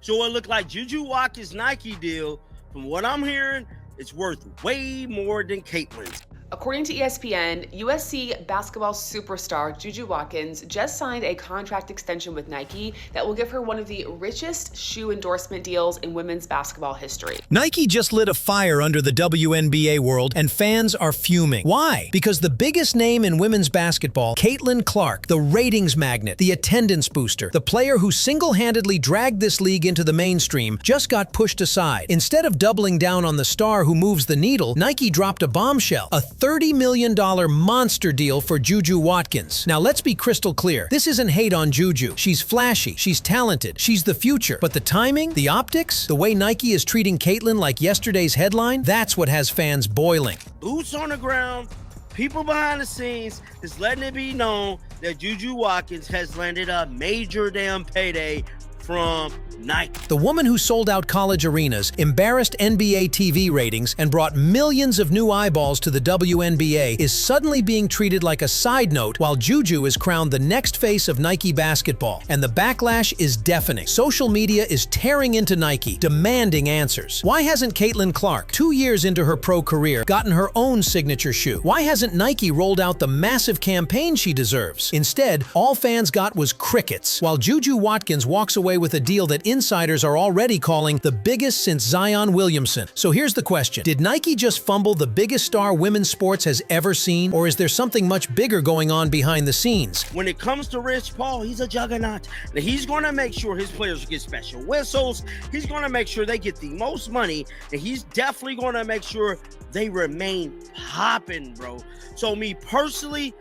So it looked like JuJu Watkins' Nike deal, from what I'm hearing, it's worth way more than Caitlyn's. According to ESPN, USC basketball superstar JuJu Watkins just signed a contract extension with Nike that will give her one of the richest shoe endorsement deals in women's basketball history. Nike just lit a fire under the WNBA world, and fans are fuming. Why? Because the biggest name in women's basketball, Caitlin Clark, the ratings magnet, the attendance booster, the player who single-handedly dragged this league into the mainstream, just got pushed aside. Instead of doubling down on the star who moves the needle, Nike dropped a bombshell, a $30 million monster deal for JuJu Watkins. Now let's be crystal clear. This isn't hate on JuJu. She's flashy, she's talented, she's the future. But the timing, the optics, the way Nike is treating Caitlyn like yesterday's headline, that's what has fans boiling. Boots on the ground, people behind the scenes is letting it be known that JuJu Watkins has landed a major damn payday from Nike. The woman who sold out college arenas, embarrassed NBA TV ratings, and brought millions of new eyeballs to the WNBA is suddenly being treated like a side note while JuJu is crowned the next face of Nike basketball. And the backlash is deafening. Social media is tearing into Nike, demanding answers. Why hasn't Caitlin Clark, 2 years into her pro career, gotten her own signature shoe? Why hasn't Nike rolled out the massive campaign she deserves? Instead, all fans got was crickets, while JuJu Watkins walks away with a deal that insiders are already calling the biggest since Zion Williamson. So here's the question. Did Nike just fumble the biggest star women's sports has ever seen, or is there something much bigger going on behind the scenes? When it comes to Rich Paul, he's a juggernaut. Now, he's going to make sure his players get special whistles. He's going to make sure they get the most money, and he's definitely going to make sure they remain popping, bro. So me personally,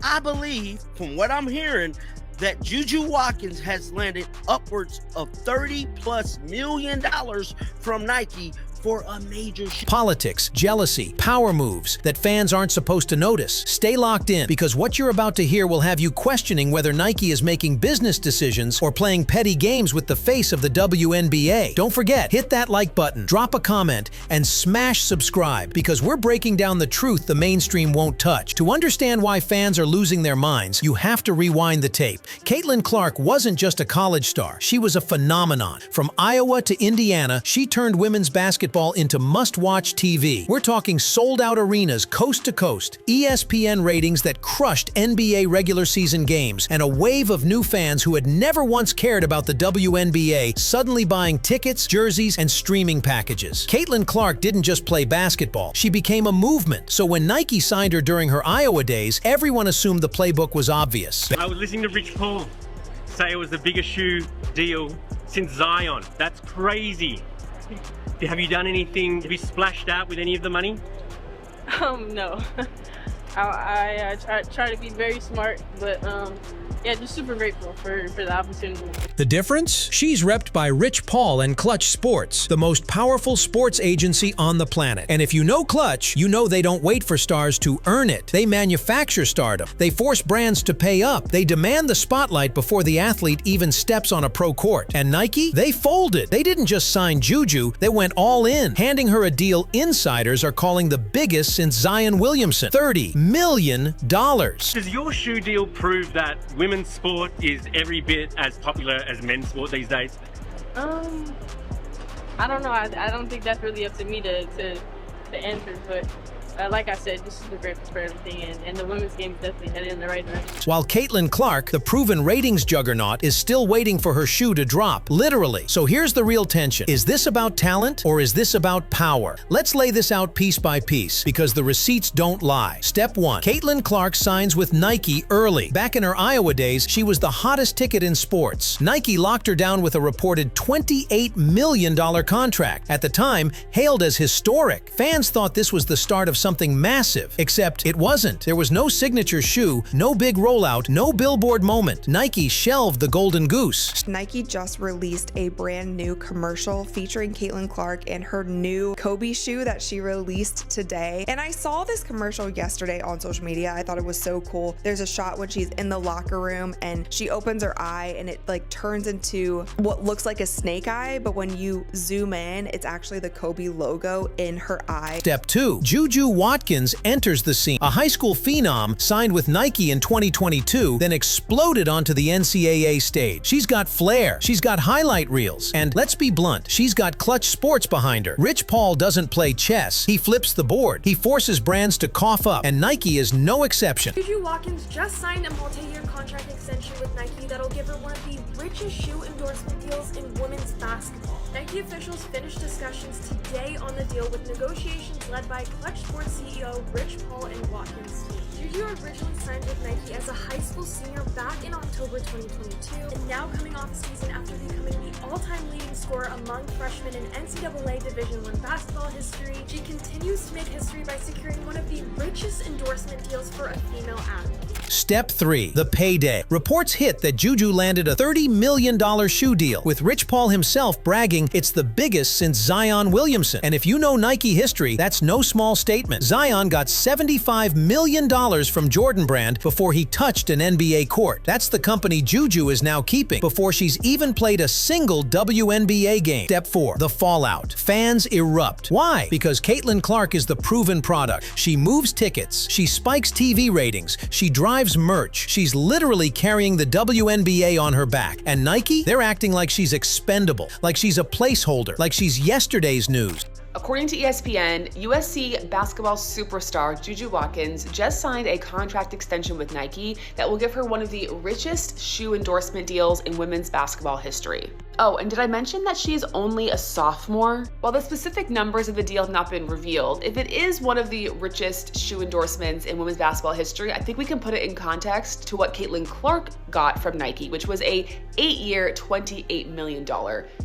I believe, from what I'm hearing, that JuJu Watkins has landed upwards of $30+ million from Nike for a major shoe. Politics, jealousy, power moves that fans aren't supposed to notice. Stay locked in, because what you're about to hear will have you questioning whether Nike is making business decisions or playing petty games with the face of the WNBA. Don't forget, hit that like button, drop a comment, and smash subscribe, because we're breaking down the truth the mainstream won't touch. To understand why fans are losing their minds, you have to rewind the tape. Caitlin Clark wasn't just a college star. She was a phenomenon. From Iowa to Indiana, she turned women's basketball into must-watch TV. We're talking sold-out arenas coast to coast, ESPN ratings that crushed NBA regular season games, and a wave of new fans who had never once cared about the WNBA suddenly buying tickets, jerseys, and streaming packages. Caitlin Clark didn't just play basketball. She became a movement. So when Nike signed her during her Iowa days, everyone assumed the playbook was obvious. I was listening to Rich Paul say it was the biggest shoe deal since Zion. That's crazy. Have you done anything? Have you splashed out with any of the money? No. I try to be very smart, but yeah, just super grateful for the opportunity. The difference? She's repped by Rich Paul and Clutch Sports, the most powerful sports agency on the planet. And if you know Clutch, you know they don't wait for stars to earn it. They manufacture stardom. They force brands to pay up. They demand the spotlight before the athlete even steps on a pro court. And Nike? They folded. They didn't just sign JuJu, they went all in, handing her a deal insiders are calling the biggest since Zion Williamson. $30 million. Does your shoe deal prove that women's sport is every bit as popular as men's sport these days? I don't know. I don't think that's really up to me to answer, but like I said, this is the greatest for everything, and the women's game is definitely headed in the right direction. While Caitlin Clark, the proven ratings juggernaut, is still waiting for her shoe to drop, literally. So here's the real tension. Is this about talent, or is this about power? Let's lay this out piece by piece, because the receipts don't lie. Step 1. Caitlin Clark signs with Nike early. Back in her Iowa days, she was the hottest ticket in sports. Nike locked her down with a reported $28 million contract. At the time, hailed as historic. Fans thought this was the start of something massive, except it wasn't. There was no signature shoe, no big rollout, no billboard moment. Nike shelved the golden goose. Nike just released a brand new commercial featuring Caitlin Clark and her new Kobe shoe that she released today. And I saw this commercial yesterday on social media. I thought it was so cool. There's a shot when she's in the locker room and she opens her eye and it like turns into what looks like a snake eye, but when you zoom in, it's actually the Kobe logo in her eye. Step 2. JuJu JuJu Watkins enters the scene. A high school phenom signed with Nike in 2022, then exploded onto the NCAA stage. She's got flair, she's got highlight reels, and let's be blunt, she's got clutch sports behind her. Rich Paul doesn't play chess, he flips the board. He forces brands to cough up, and Nike is no exception. JuJu Watkins just signed a multi-year contract extension with Nike that'll give her one of the richest shoe endorsement deals in women's basketball. Nike officials finished discussions today on the deal with negotiations led by Clutch Sports CEO Rich Paul and Watkins' team. JuJu originally signed with Nike as a high school senior back in October 2022, and now coming off a season after becoming the all-time leading scorer among freshmen in NCAA Division I basketball history, she continues to make history by securing one of the richest endorsement deals for a female athlete. Step 3. The payday. Reports hit that JuJu landed a $30 million shoe deal, with Rich Paul himself bragging it's the biggest since Zion Williamson. And if you know Nike history, that's no small statement. Zion got $75 million from Jordan Brand before he touched an NBA court. That's the company JuJu is now keeping before she's even played a single WNBA game. Step 4. The fallout. Fans erupt. Why? Because Caitlin Clark is the proven product. She moves tickets, she spikes TV ratings, she drives merch. She's literally carrying the WNBA on her back. And Nike? They're acting like she's expendable, like she's a placeholder, like she's yesterday's news. According to ESPN, USC basketball superstar JuJu Watkins just signed a contract extension with Nike that will give her one of the richest shoe endorsement deals in women's basketball history. Oh, and did I mention that she is only a sophomore? While the specific numbers of the deal have not been revealed, if it is one of the richest shoe endorsements in women's basketball history, I think we can put it in context to what Caitlin Clark got from Nike, which was a 8-year, $28 million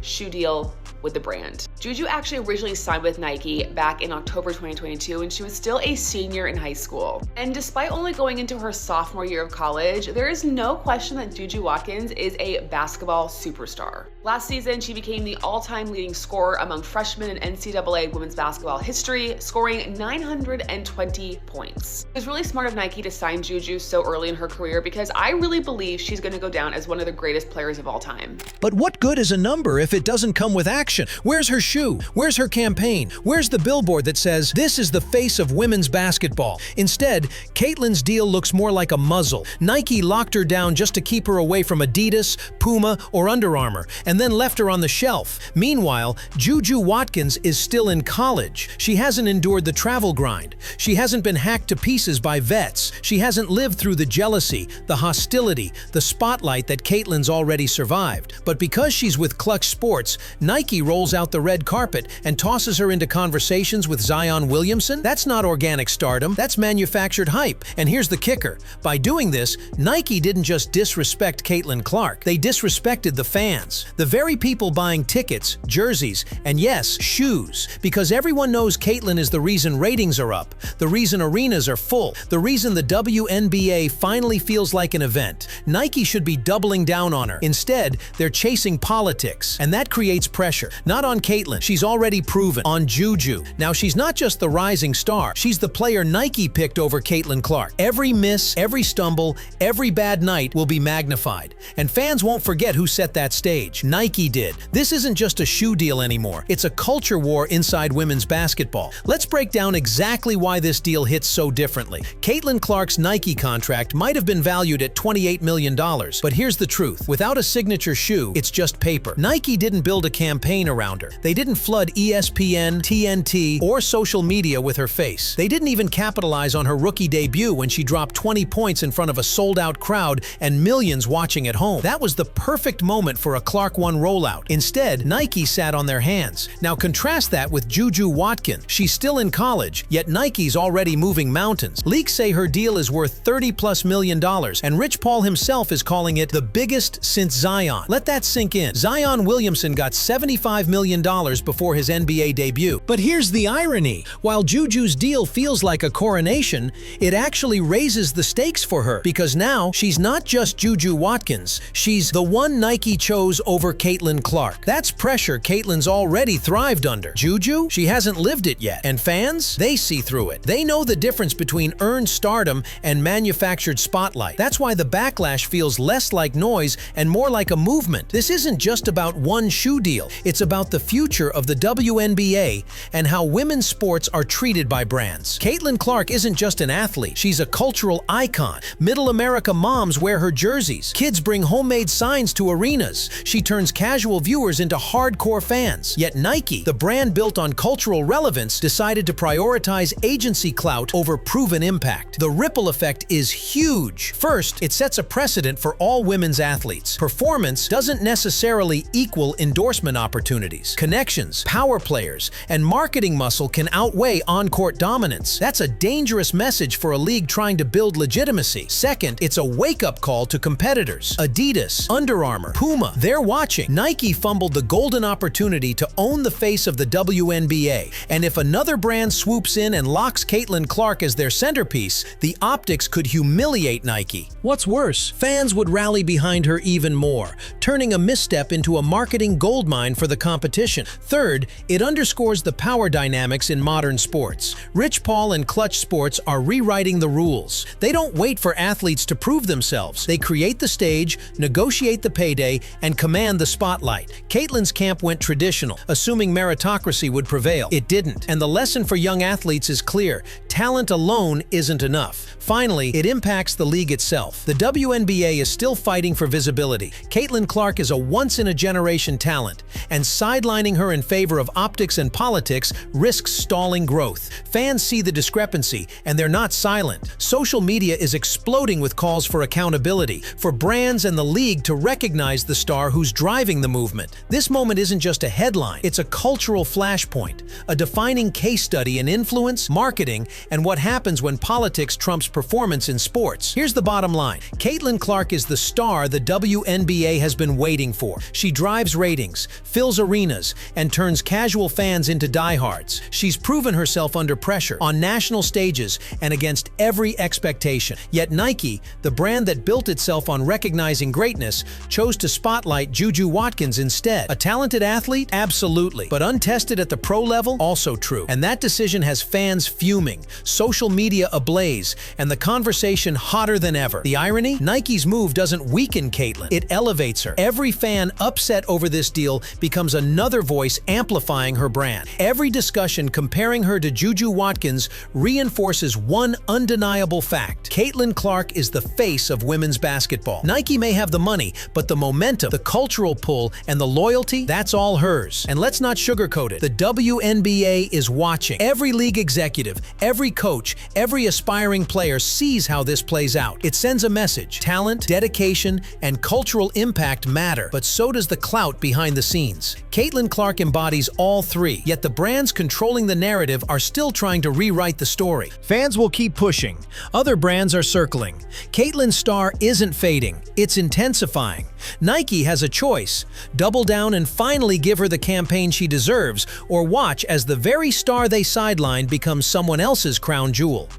shoe deal with the brand. JuJu actually originally signed with Nike back in October 2022, and she was still a senior in high school. And despite only going into her sophomore year of college, there is no question that JuJu Watkins is a basketball superstar. Last season, she became the all-time leading scorer among freshmen in NCAA women's basketball history, scoring 920 points. It was really smart of Nike to sign JuJu so early in her career because I really believe she's going to go down as one of the greatest players of all time. But what good is a number if it doesn't come with action? Where's her shoe? Where's her campaign? Where's the billboard that says, this is the face of women's basketball? Instead, Caitlin's deal looks more like a muzzle. Nike locked her down just to keep her away from Adidas, Puma, or Under Armour, and then left her on the shelf. Meanwhile, JuJu Watkins is still in college. She hasn't endured the travel grind. She hasn't been hacked to pieces by vets. She hasn't lived through the jealousy, the hostility, the spotlight that Caitlin's already survived. But because she's with Clutch Sports, Nike rolls out the red carpet and tosses her into conversations with Zion Williamson? That's not organic stardom, that's manufactured hype. And here's the kicker. By doing this, Nike didn't just disrespect Caitlin Clark, they disrespected the fans. The very people buying tickets, jerseys, and yes, shoes. Because everyone knows Caitlin is the reason ratings are up, the reason arenas are full, the reason the WNBA finally feels like an event. Nike should be doubling down on her. Instead, they're chasing politics, and that creates pressure. Not on Caitlin, she's already proven. On JuJu. Now she's not just the rising star, she's the player Nike picked over Caitlin Clark. Every miss, every stumble, every bad night will be magnified. And fans won't forget who set that stage. Nike did. This isn't just a shoe deal anymore, it's a culture war inside women's basketball. Let's break down exactly why this deal hits so differently. Caitlin Clark's Nike contract might have been valued at $28 million, but here's the truth. Without a signature shoe, it's just paper. Nike didn't build a campaign around her. They didn't flood ESPN, TNT, or social media with her face. They didn't even capitalize on her rookie debut when she dropped 20 points in front of a sold-out crowd and millions watching at home. That was the perfect moment for a Clark 1 rollout. Instead, Nike sat on their hands. Now contrast that with JuJu Watkins. She's still in college, yet Nike's already moving mountains. Leaks say her deal is worth $30+ million, and Rich Paul himself is calling it the biggest since Zion. Let that sink in. Zion Williamson got $75 million before his NBA debut. But here's the irony. While JuJu's deal feels like a coronation, it actually raises the stakes for her, because now she's not just JuJu Watkins, she's the one Nike chose over Caitlin Clark. That's pressure Caitlin's already thrived under. JuJu? She hasn't lived it yet. And fans? They see through it. They know the difference between earned stardom and manufactured spotlight. That's why the backlash feels less like noise and more like a movement. This isn't isn't just about one shoe deal. It's about the future of the WNBA and how women's sports are treated by brands. Caitlin Clark isn't just an athlete. She's a cultural icon. Middle America moms wear her jerseys. Kids bring homemade signs to arenas. She turns casual viewers into hardcore fans. Yet Nike, the brand built on cultural relevance, decided to prioritize agency clout over proven impact. The ripple effect is huge. First, it sets a precedent for all women's athletes. Performance doesn't necessarily equal endorsement opportunities. Connections, power players, and marketing muscle can outweigh on-court dominance. That's a dangerous message for a league trying to build legitimacy. Second, it's a wake-up call to competitors. Adidas, Under Armour, Puma, they're watching. Nike fumbled the golden opportunity to own the face of the WNBA, and if another brand swoops in and locks Caitlin Clark as their centerpiece, the optics could humiliate Nike. What's worse, fans would rally behind her even more, turning a misstep into a marketing goldmine for the competition. Third, it underscores the power dynamics in modern sports. Rich Paul and Clutch Sports are rewriting the rules. They don't wait for athletes to prove themselves. They create the stage, negotiate the payday, and command the spotlight. Caitlin's camp went traditional, assuming meritocracy would prevail. It didn't. And the lesson for young athletes is clear. Talent alone isn't enough. Finally, it impacts the league itself. The WNBA is still fighting for visibility. Caitlin Clark is a once-in-a-generation talent, and sidelining her in favor of optics and politics risks stalling growth. Fans see the discrepancy, and they're not silent. Social media is exploding with calls for accountability, for brands and the league to recognize the star who's driving the movement. This moment isn't just a headline, it's a cultural flashpoint, a defining case study in influence, marketing, and what happens when politics trumps performance in sports. Here's the bottom line. Caitlin Clark is the star the WNBA has been waiting for. She drives ratings, fills arenas, and turns casual fans into diehards. She's proven herself under pressure, on national stages, and against every expectation. Yet Nike, the brand that built itself on recognizing greatness, chose to spotlight JuJu Watkins instead. A talented athlete? Absolutely. But untested at the pro level? Also true. And that decision has fans fuming, social media ablaze, and the conversation hotter than ever. The irony? Nike's move doesn't weaken Caitlin. It elevates her. Every fan upset over this deal becomes another voice amplifying her brand. Every discussion comparing her to JuJu Watkins reinforces one undeniable fact. Caitlin Clark is the face of women's basketball. Nike may have the money, but the momentum, the cultural pull, and the loyalty, that's all hers. And let's not sugarcoat it. The WNBA is watching. Every league executive, every coach, every aspiring player sees how this plays out. It sends a message. Talent, dedication, and cultural impact matter, but so does the clout behind the scenes. Caitlin Clark embodies all three, yet the brands controlling the narrative are still trying to rewrite the story. Fans will keep pushing. Other brands are circling. Caitlin's star isn't fading, it's intensifying. Nike has a choice. Double down and finally give her the campaign she deserves, or watch as the very star they sidelined becomes someone else's crown jewel.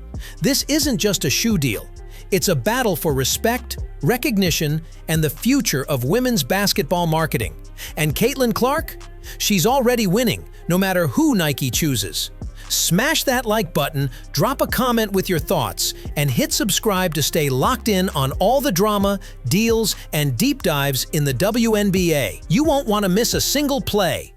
This isn't just a shoe deal. It's a battle for respect, recognition, and the future of women's basketball marketing. And Caitlin Clark? She's already winning, no matter who Nike chooses. Smash that like button, drop a comment with your thoughts, and hit subscribe to stay locked in on all the drama, deals, and deep dives in the WNBA. You won't want to miss a single play.